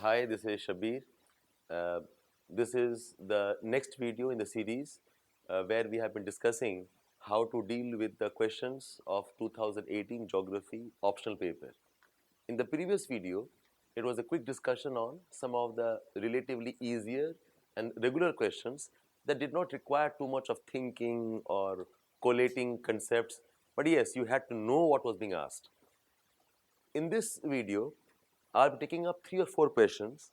Hi, this is Shabbir. Uh, this is the next video in the series where we have been discussing how to deal with the questions of 2018 Geography optional paper. In the previous video, it was a quick discussion on some of the relatively easier and regular questions that did not require too much of thinking or collating concepts, but yes, you had to know what was being asked. In this video, I'll be taking up 3 or 4 questions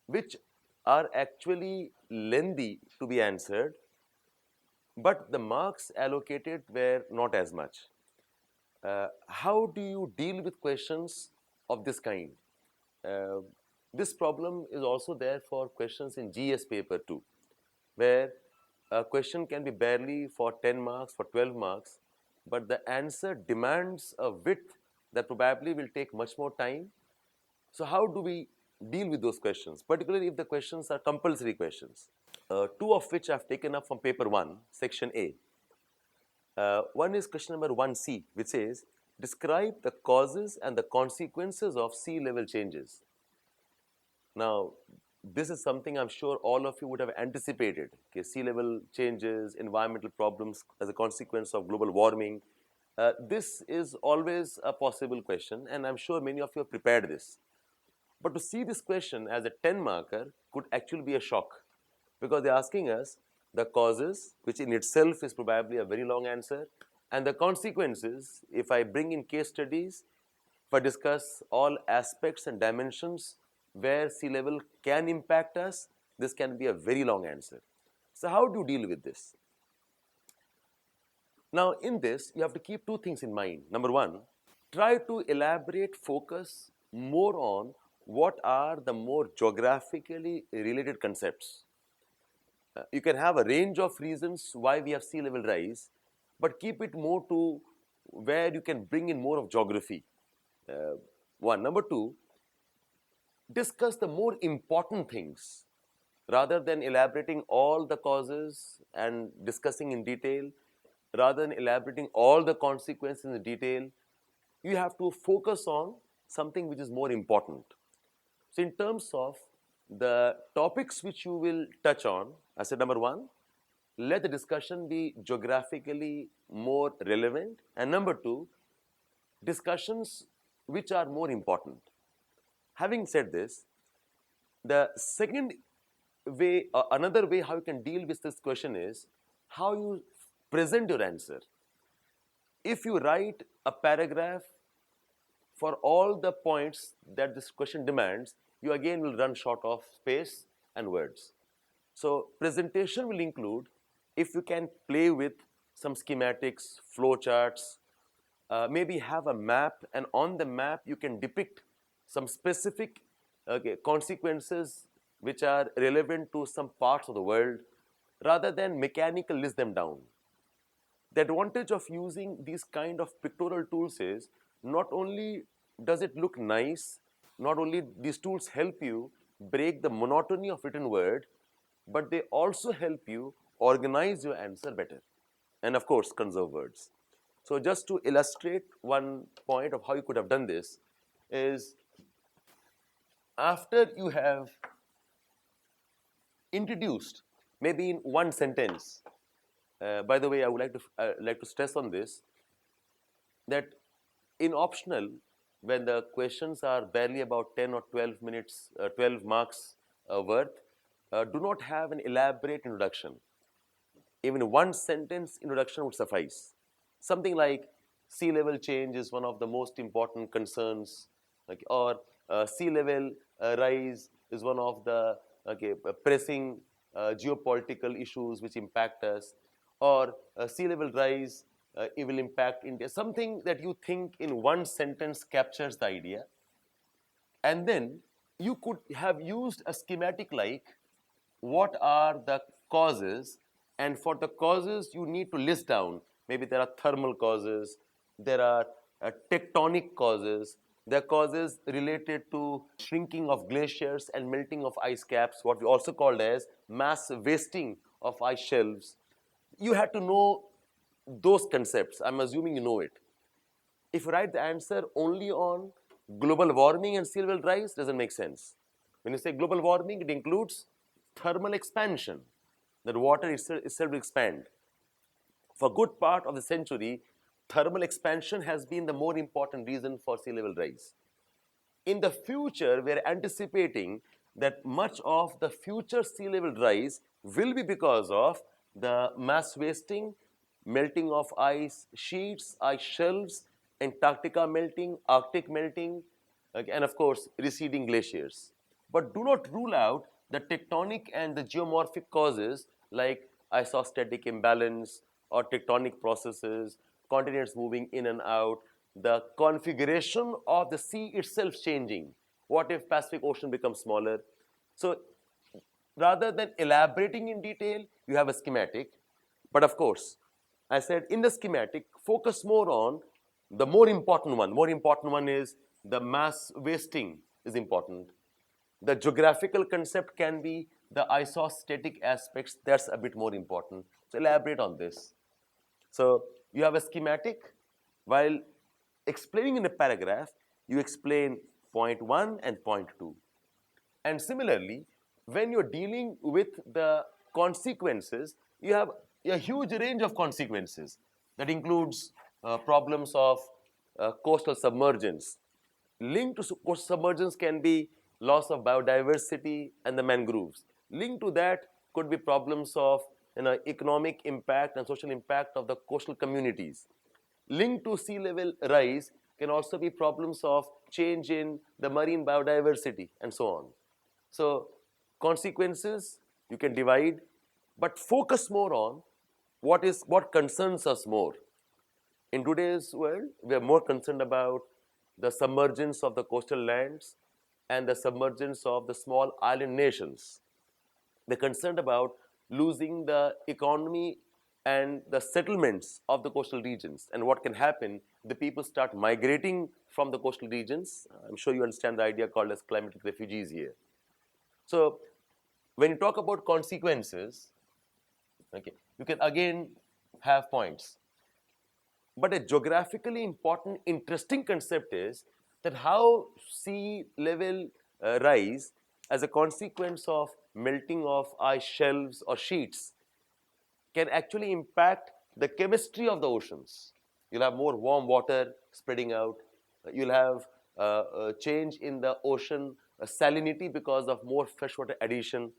which are actually lengthy to be answered, but the marks allocated were not as much. How do you deal with questions of this kind? Uh, this problem is also there for questions in GS paper too, where a question can be barely for 10 marks, for 12 marks, but the answer demands a width that probably will take much more time. So how do we deal with those questions, particularly if the questions are compulsory questions? Two of which I've taken up from paper 1, section A. One is question number 1C, which says, describe the causes and the consequences of sea level changes. Now, this is something I'm sure all of you would have anticipated. Okay, sea level changes, environmental problems as a consequence of global warming. This is always a possible question, and I'm sure many of you have prepared this. But to see this question as a 10 marker could actually be a shock, because they're asking us the causes, which in itself is probably a very long answer, and the consequences. If I bring in case studies, if I discuss all aspects and dimensions where sea level can impact us, this can be a very long answer. So how do you deal with this? Now, in this, you have to keep two things in mind. Number one, try to elaborate, focus more on what are the more geographically related concepts. You can have a range of reasons why we have sea level rise, but keep it more to where you can bring in more of geography. One. Number two, discuss the more important things rather than elaborating all the causes and discussing in detail. Rather than elaborating all the consequences in detail, you have to focus on something which is more important. So, in terms of the topics which you will touch on, I said number one, let the discussion be geographically more relevant, and number two, discussions which are more important. Having said this, the second way, another way how you can deal with this question is how you present your answer. If you write a paragraph for all the points that this question demands, you again will run short of space and words. So presentation will include, if you can play with some schematics, flow charts, maybe have a map, and on the map you can depict some specific consequences which are relevant to some parts of the world, rather than mechanical list them down. The advantage of using these kind of pictorial tools is not only does it look nice, not only these tools help you break the monotony of written word, but they also help you organize your answer better and of course conserve words. So just to illustrate one point of how you could have done this is, after you have introduced maybe in one sentence, by the way, I would like to stress on this, that in optional, when the questions are barely about 10 or 12 minutes, 12 marks worth, do not have an elaborate introduction. Even one sentence introduction would suffice. Something like sea level change is one of the most important concerns, or sea level rise is one of the pressing geopolitical issues which impact us, or sea level rise it will impact India. Something that you think in one sentence captures the idea, and then you could have used a schematic like what are the causes, and for the causes you need to list down, maybe there are thermal causes, there are tectonic causes, there are causes related to shrinking of glaciers and melting of ice caps, what we also called as mass wasting of ice shelves. You had to know those concepts. I'm assuming you know it. If you write the answer only on global warming and sea level rise, doesn't make sense. When you say global warming, it includes thermal expansion, that water itself will expand. For a good part of the century, thermal expansion has been the more important reason for sea level rise. In the future, we are anticipating that much of the future sea level rise will be because of the mass wasting, melting of ice sheets, ice shelves, Antarctica melting, Arctic melting, okay, and of course, receding glaciers. But do not rule out the tectonic and the geomorphic causes like isostatic imbalance or tectonic processes, continents moving in and out, the configuration of the sea itself changing. What if Pacific Ocean becomes smaller? So rather than elaborating in detail, you have a schematic. But of course, I said in the schematic, focus more on the more important one. More important one is the mass wasting is important. The geographical concept can be the isostatic aspects. That's a bit more important. So elaborate on this. So you have a schematic. While explaining in a paragraph, you explain point 1 and point 2. And similarly, when you're dealing with the consequences, you have a huge range of consequences that includes problems of coastal submergence. Linked to coastal submergence can be loss of biodiversity and the mangroves. Linked to that could be problems of economic impact and social impact of the coastal communities. Linked to sea level rise can also be problems of change in the marine biodiversity and so on. So consequences you can divide, but focus more on what concerns us more. In today's world, we are more concerned about the submergence of the coastal lands and the submergence of the small island nations. They're concerned about losing the economy and the settlements of the coastal regions. And what can happen, the people start migrating from the coastal regions. I'm sure you understand the idea called as climatic refugees here. So when you talk about consequences, okay, you can again have points. But a geographically important, interesting concept is that how sea level rise as a consequence of melting of ice shelves or sheets can actually impact the chemistry of the oceans. You'll have more warm water spreading out. You'll have a change in the ocean salinity because of more freshwater addition.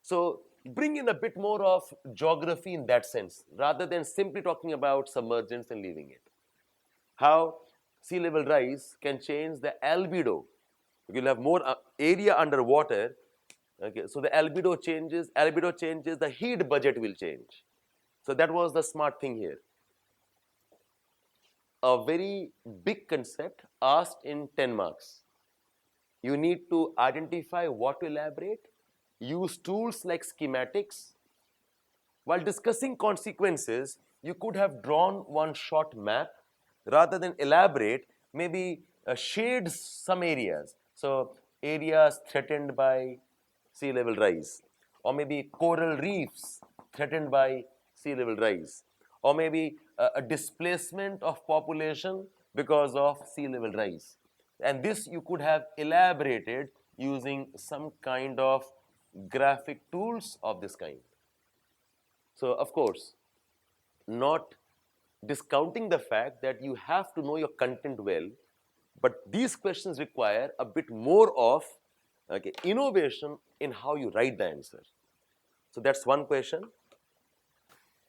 So bring in a bit more of geography in that sense, rather than simply talking about submergence and leaving it. How sea level rise can change the albedo. You'll have more area underwater. Okay, so the albedo changes. Albedo changes. The heat budget will change. So that was the smart thing here. A very big concept asked in 10 marks. You need to identify what to elaborate, use tools like schematics. While discussing consequences, you could have drawn one short map rather than elaborate, maybe shade some areas. So areas threatened by sea level rise, or maybe coral reefs threatened by sea level rise, or maybe a displacement of population because of sea level rise. And this you could have elaborated using some kind of graphic tools of this kind. So, of course, not discounting the fact that you have to know your content well, but these questions require a bit more of innovation in how you write the answer. So that's one question.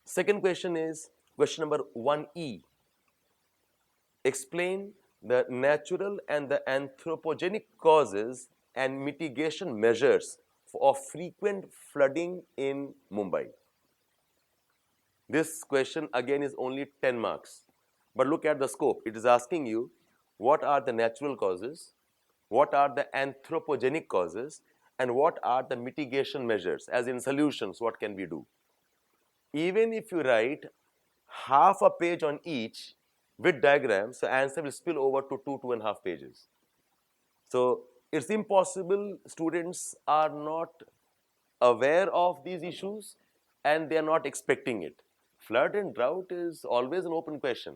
Second question is question number 1E. Explain the natural and the anthropogenic causes and mitigation measures of frequent flooding in Mumbai. This question again is only 10 marks. But look at the scope. It is asking you what are the natural causes, what are the anthropogenic causes, and what are the mitigation measures, as in solutions, what can we do? Even if you write half a page on each with diagrams, the answer will spill over to 2.5 pages. So it's impossible. Students are not aware of these issues and they are not expecting it. Flood and drought is always an open question.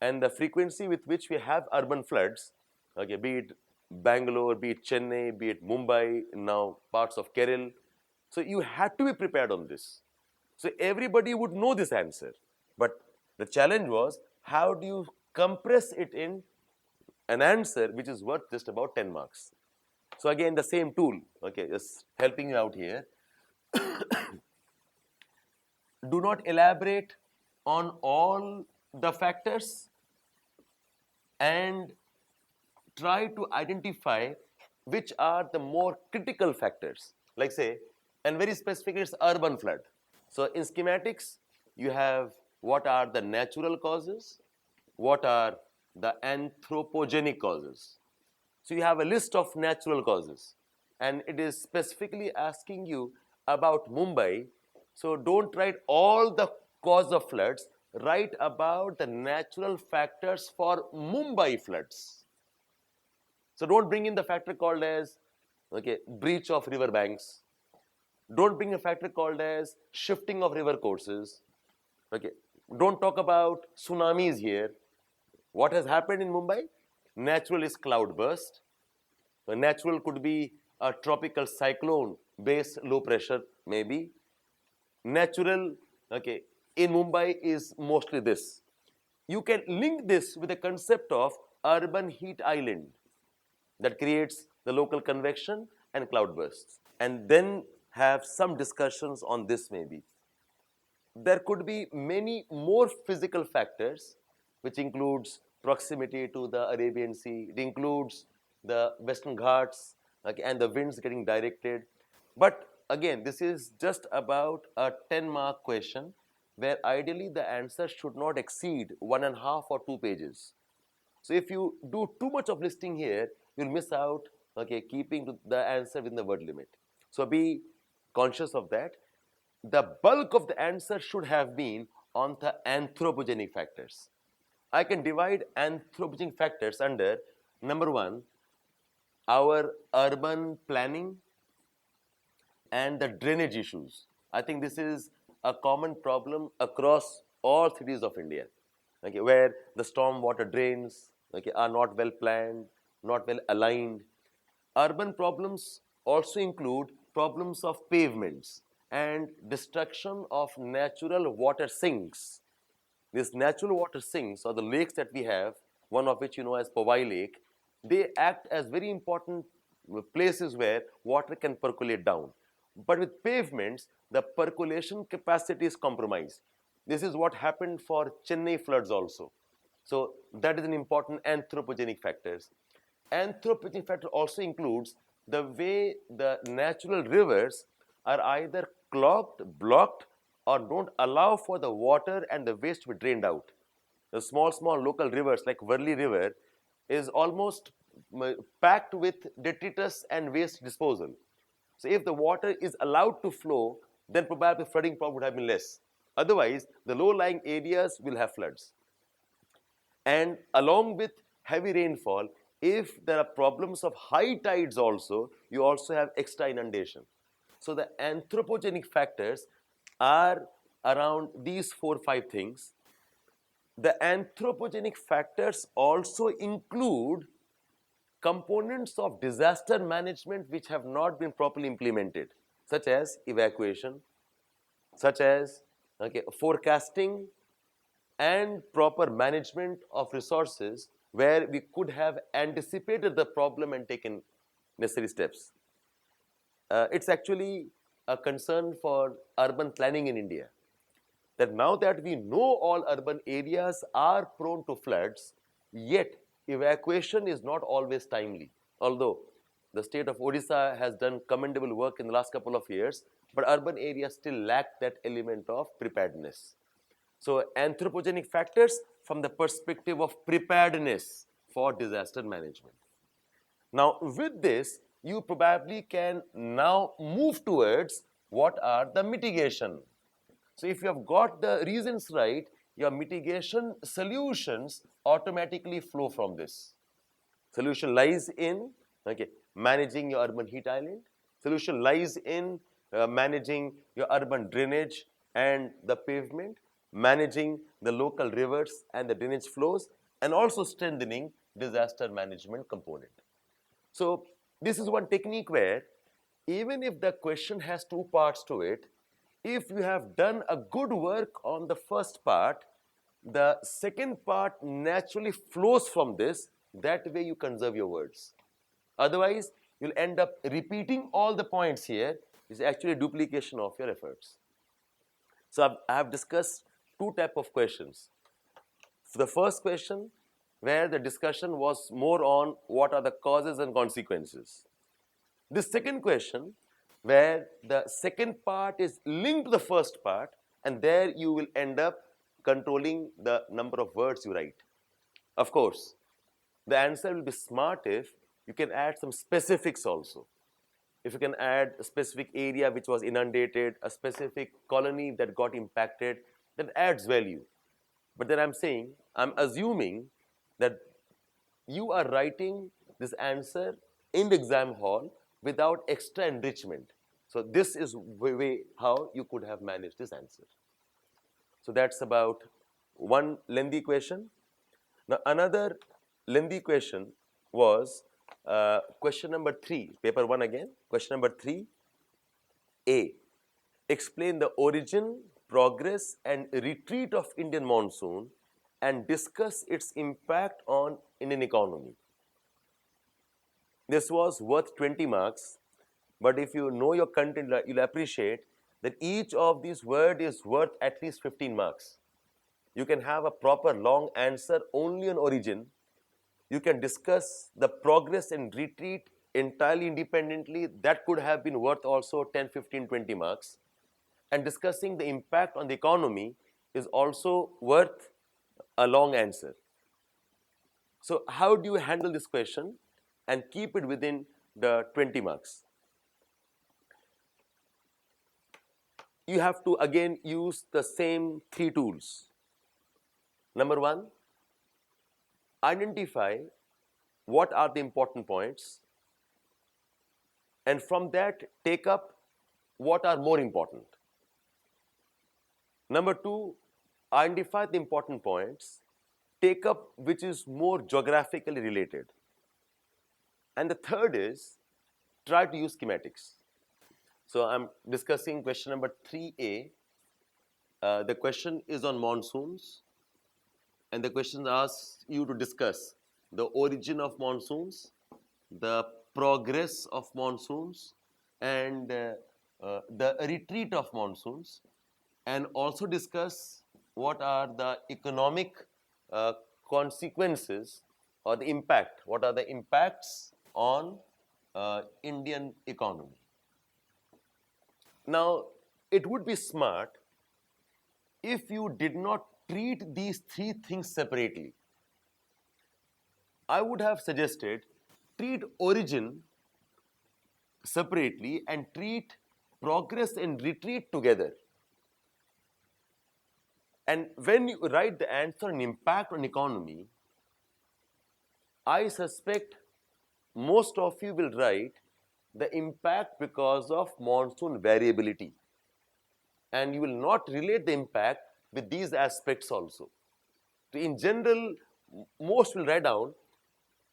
And the frequency with which we have urban floods, okay, be it Bangalore, be it Chennai, be it Mumbai, now parts of Kerala. So you had to be prepared on this. So everybody would know this answer. But the challenge was, how do you compress it in an answer which is worth just about 10 marks? So again, the same tool, okay, just helping you out here. Do not elaborate on all the factors and try to identify which are the more critical factors. Like say, and very specifically, it's urban flood. So in schematics, you have what are the natural causes, what are the anthropogenic causes. So you have a list of natural causes, and it is specifically asking you about Mumbai. So don't write all the cause of floods, write about the natural factors for Mumbai floods. So don't bring in the factor called as, okay, breach of river banks. Don't bring a factor called as shifting of river courses. Okay, don't talk about tsunamis here. What has happened in Mumbai? Natural is cloud burst. Natural could be a tropical cyclone based low pressure, maybe. Natural, okay, in Mumbai is mostly this. You can link this with the concept of urban heat island that creates the local convection and cloud bursts, and then have some discussions on this maybe. There could be many more physical factors, which includes proximity to the Arabian Sea, it includes the Western Ghats, okay, and the winds getting directed. But again, this is just about a 10-mark question where ideally the answer should not exceed 1.5 or 2 pages. So if you do too much of listing here, you'll miss out, okay, keeping to the answer within the word limit. So be conscious of that. The bulk of the answer should have been on the anthropogenic factors. I can divide anthropogenic factors under number 1, our urban planning and the drainage issues. I think this is a common problem across all cities of India, okay, where the storm water drains, okay, are not well planned, not well aligned. Urban problems also include problems of pavements and destruction of natural water sinks. These natural water sinks, or the lakes that we have, one of which you know as Powai Lake, they act as very important places where water can percolate down. But with pavements, the percolation capacity is compromised. This is what happened for Chennai floods also. So that is an important anthropogenic factors. Anthropogenic factor also includes the way the natural rivers are either clogged, blocked, or don't allow for the water and the waste to be drained out. The small local rivers like Worli River is almost packed with detritus and waste disposal. So if the water is allowed to flow, then probably flooding problem would have been less. Otherwise, the low-lying areas will have floods. And along with heavy rainfall, if there are problems of high tides also, you also have extra inundation. So the anthropogenic factors are around these 4-5 things. The anthropogenic factors also include components of disaster management which have not been properly implemented, such as evacuation, such as, okay, forecasting and proper management of resources, where we could have anticipated the problem and taken necessary steps. It's actually a concern for urban planning in India, that now that we know all urban areas are prone to floods, yet evacuation is not always timely. Although the state of Odisha has done commendable work in the last couple of years, but urban areas still lack that element of preparedness. So anthropogenic factors from the perspective of preparedness for disaster management. Now with this, you probably can now move towards what are the mitigation. So if you have got the reasons right, your mitigation solutions automatically flow from this. Solution lies in, okay, managing your urban heat island. Solution lies in managing your urban drainage and the pavement, managing the local rivers and the drainage flows, and also strengthening disaster management component. So this is one technique where even if the question has two parts to it, if you have done a good work on the first part, the second part naturally flows from this. That way you conserve your words. Otherwise, you'll end up repeating all the points here. It's actually a duplication of your efforts. So I have discussed two types of questions. So the first question, where the discussion was more on what are the causes and consequences. The second question, where the second part is linked to the first part, and there you will end up controlling the number of words you write. Of course, the answer will be smart if you can add some specifics also. If you can add a specific area which was inundated, a specific colony that got impacted, that adds value. But then I'm assuming that you are writing this answer in the exam hall without extra enrichment. So this is way how you could have managed this answer. So that's about one lengthy question. Now another lengthy question was question number 3, paper 1 again. Question number 3A. Explain the origin, progress, and retreat of Indian monsoon and discuss its impact on Indian economy. This was worth 20 marks, but if you know your content, you'll appreciate that each of these words is worth at least 15 marks. You can have a proper long answer only on origin. You can discuss the progress and retreat entirely independently. That could have been worth also 10, 15, 20 marks. And discussing the impact on the economy is also worth a long answer. So how do you handle this question and keep it within the 20 marks? You have to again use the same 3 tools. Number 1, identify what are the important points, and from that take up what are more important. Number 2, identify the important points, take up which is more geographically related. And the third is try to use schematics. So I'm discussing question number 3A. The question is on monsoons, and the question asks you to discuss the origin of monsoons, the progress of monsoons, and the retreat of monsoons, and also discuss what are the economic consequences or the impact, what are the impacts on Indian economy. Now, it would be smart if you did not treat these 3 things separately. I would have suggested treat origin separately and treat progress and retreat together. And when you write the answer on impact on economy, I suspect most of you will write the impact because of monsoon variability. And you will not relate the impact with these aspects also. So in general, most will write down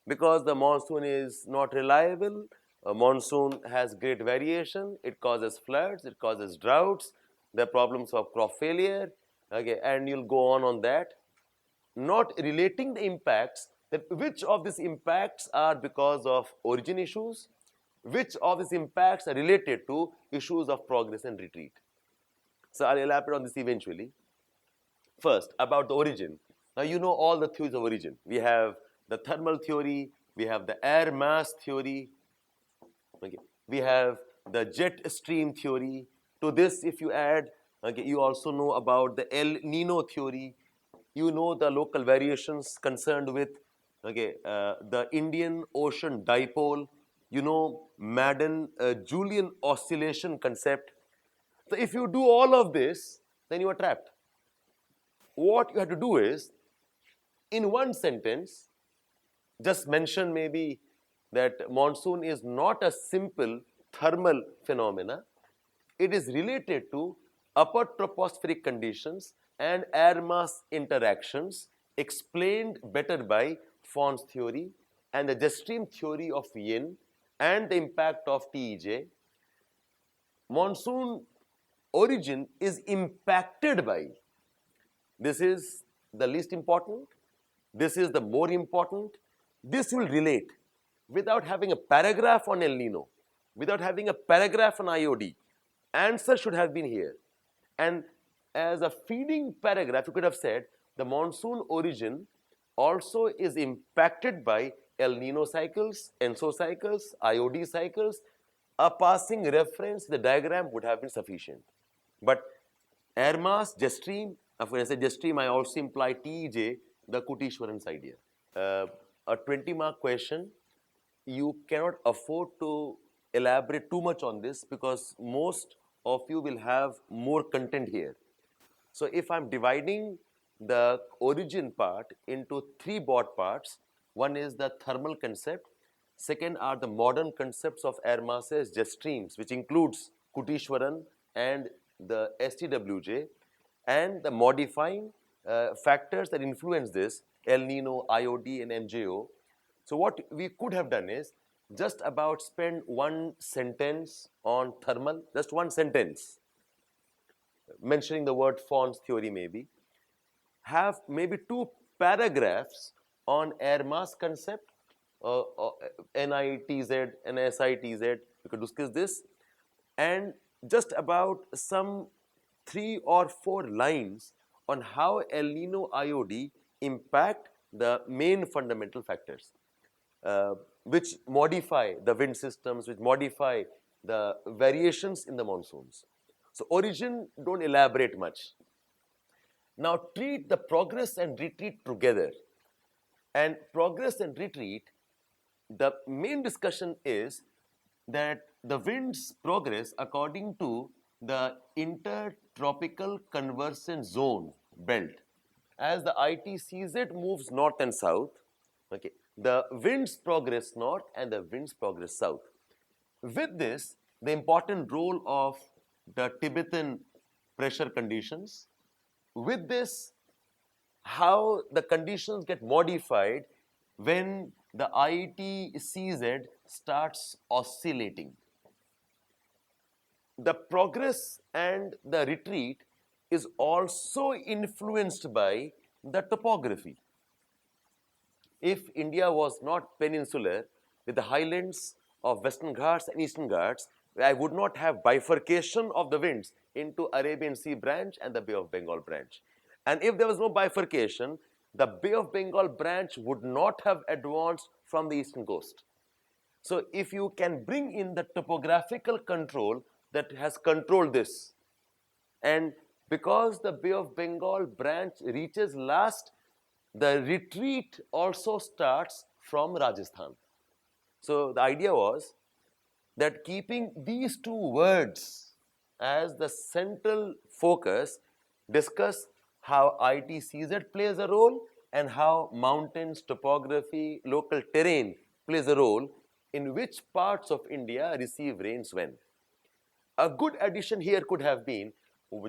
because the monsoon is not reliable, a monsoon has great variation, it causes floods, it causes droughts, the problems of crop failure, okay, and you'll go on that, not relating the impacts, that which of these impacts are because of origin issues, which of these impacts are related to issues of progress and retreat. So I'll elaborate on this eventually. First, about the origin. Now you know all the theories of origin. We have the thermal theory, we have the air mass theory, okay, we have the jet stream theory. To this, if you add, okay, you also know about the El Nino theory. You know the local variations concerned with, okay, the Indian Ocean dipole. You know Madden-Julian oscillation concept. So if you do all of this, then you are trapped. What you have to do is, in one sentence, just mention maybe that monsoon is not a simple thermal phenomena. It is related to upper tropospheric conditions and air mass interactions explained better by Fon's theory. and the jet stream theory of yin and the impact of TEJ, monsoon origin is impacted by, this is the least important, this is the more important, this will relate without having a paragraph on El Nino, without having a paragraph on IOD. Answer should have been here. And as a feeding paragraph, you could have said the monsoon origin also is impacted by El Nino cycles, ENSO cycles, IOD cycles. A passing reference, the diagram would have been sufficient. But air mass, jet stream, when I say jet stream, I also imply TEJ, the Kuteshwaran's idea. A 20-mark question, you cannot afford to elaborate too much on this because most of you will have more content here. So if I'm dividing the origin part into three broad parts, one is the thermal concept, second are the modern concepts of air masses, jet streams, which includes Kuteshwaran and the STWJ, and the modifying factors that influence this, El Nino, IOD, and MJO. So what we could have done is just about spend one sentence on thermal, just one sentence, mentioning the word Faun's theory maybe, have maybe two paragraphs on air mass concept, NITZ, NSITZ, we could discuss this, and just about some 3 or 4 lines on how El Nino IOD impact the main fundamental factors, which modify the wind systems, which modify the variations in the monsoons. So origin, don't elaborate much. Now treat the progress and retreat together. And progress and retreat, the main discussion is that the wind's progress according to the intertropical convergence zone belt. As the ITCZ moves north and south, okay, the winds progress north and the winds progress south. With this, the important role of the Tibetan pressure conditions. With this, how the conditions get modified when the ITCZ starts oscillating. The progress and the retreat is also influenced by the topography. If India was not peninsular with the highlands of Western Ghats and Eastern Ghats, I would not have bifurcation of the winds into Arabian Sea branch and the Bay of Bengal branch. And if there was no bifurcation, the Bay of Bengal branch would not have advanced from the eastern coast. So if you can bring in the topographical control that has controlled this, and because the Bay of Bengal branch reaches last, the retreat also starts from Rajasthan. So the idea was that keeping these two words as the central focus, discuss how ITCZ plays a role and how mountains, topography, local terrain plays a role in which parts of India receive rains when. A good addition here could have been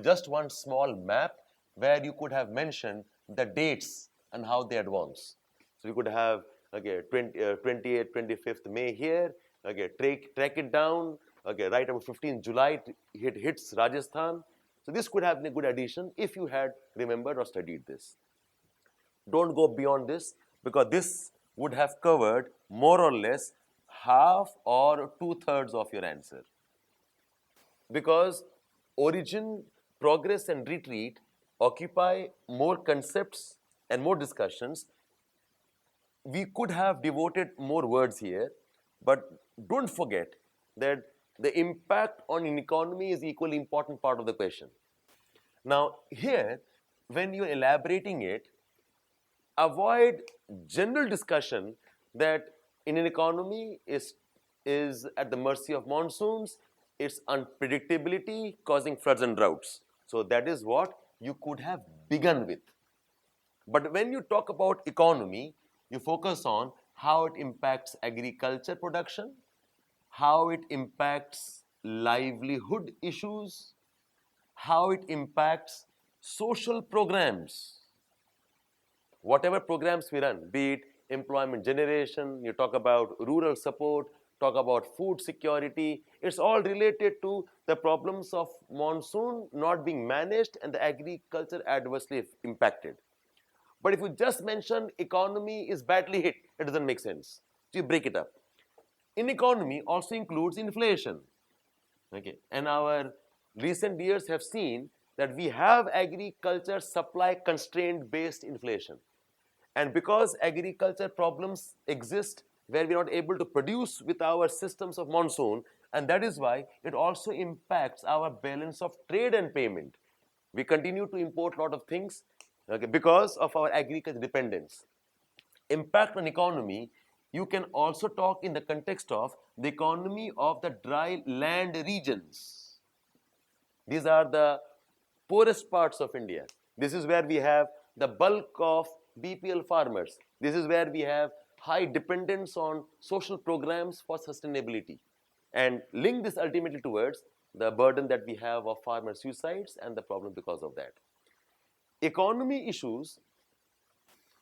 just one small map where you could have mentioned the dates and how they advance. So we could have 28th, 25th May here, track it down, right about 15th July it hits Rajasthan. So this could have been a good addition if you had remembered or studied this. Don't go beyond this because this would have covered more or less half or 2/3 of your answer. Because origin, progress and retreat occupy more concepts and more discussions, we could have devoted more words here, but don't forget that the impact on an economy is equally important part of the question. Now here, when you're elaborating it, avoid general discussion that in an economy is at the mercy of monsoons, its unpredictability causing floods and droughts. So that is what you could have begun with. But when you talk about economy, you focus on how it impacts agriculture production, how it impacts livelihood issues, how it impacts social programs. Whatever programs we run, be it employment generation, you talk about rural support, talk about food security. It's all related to the problems of monsoon not being managed and the agriculture adversely impacted. But if you just mention economy is badly hit, it doesn't make sense. So you break it up. In economy also includes inflation. Okay, and our recent years have seen that we have agriculture supply constraint based inflation. And because agriculture problems exist where we are not able to produce with our systems of monsoon, and that is why it also impacts our balance of trade and payment. We continue to import a lot of things, okay, because of our agriculture dependence. Impact on economy, you can also talk in the context of the economy of the dry land regions. These are the poorest parts of India. This is where we have the bulk of BPL farmers. This is where we have high dependence on social programs for sustainability, and link this ultimately towards the burden that we have of farmer suicides and the problem because of that. Economy issues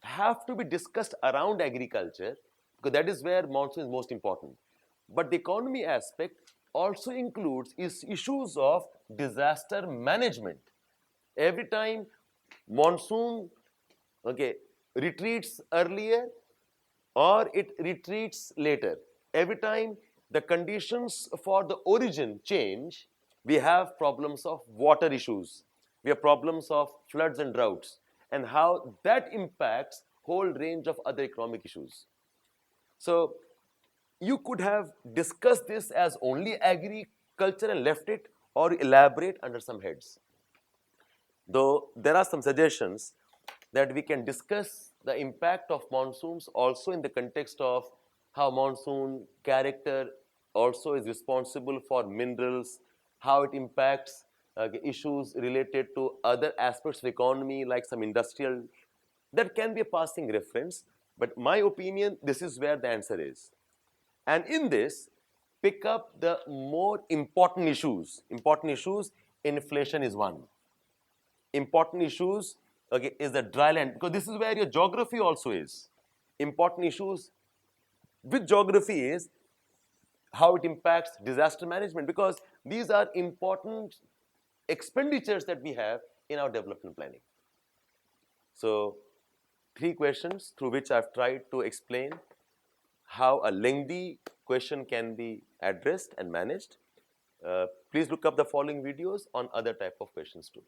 have to be discussed around agriculture because that is where monsoon is most important. But the economy aspect also includes issues of disaster management. Every time monsoon, okay, retreats earlier or it retreats later, every time the conditions for the origin change, we have problems of water issues, we have problems of floods and droughts, and how that impacts whole range of other economic issues. So you could have discussed this as only agriculture and left it, or elaborate under some heads. Though there are some suggestions that we can discuss the impact of monsoons also in the context of how monsoon character also is responsible for minerals, how it impacts issues related to other aspects of economy like some industrial. That can be a passing reference, but my opinion, this is where the answer is. And in this, pick up the more important issues. Important issues, inflation is one. Important issues, okay, is the dry land, because this is where your geography also is. Important issues with geography is how it impacts disaster management, because these are important expenditures that we have in our development planning. So, three questions through which I've tried to explain how a lengthy question can be addressed and managed. Please look up the following videos on other type of questions too.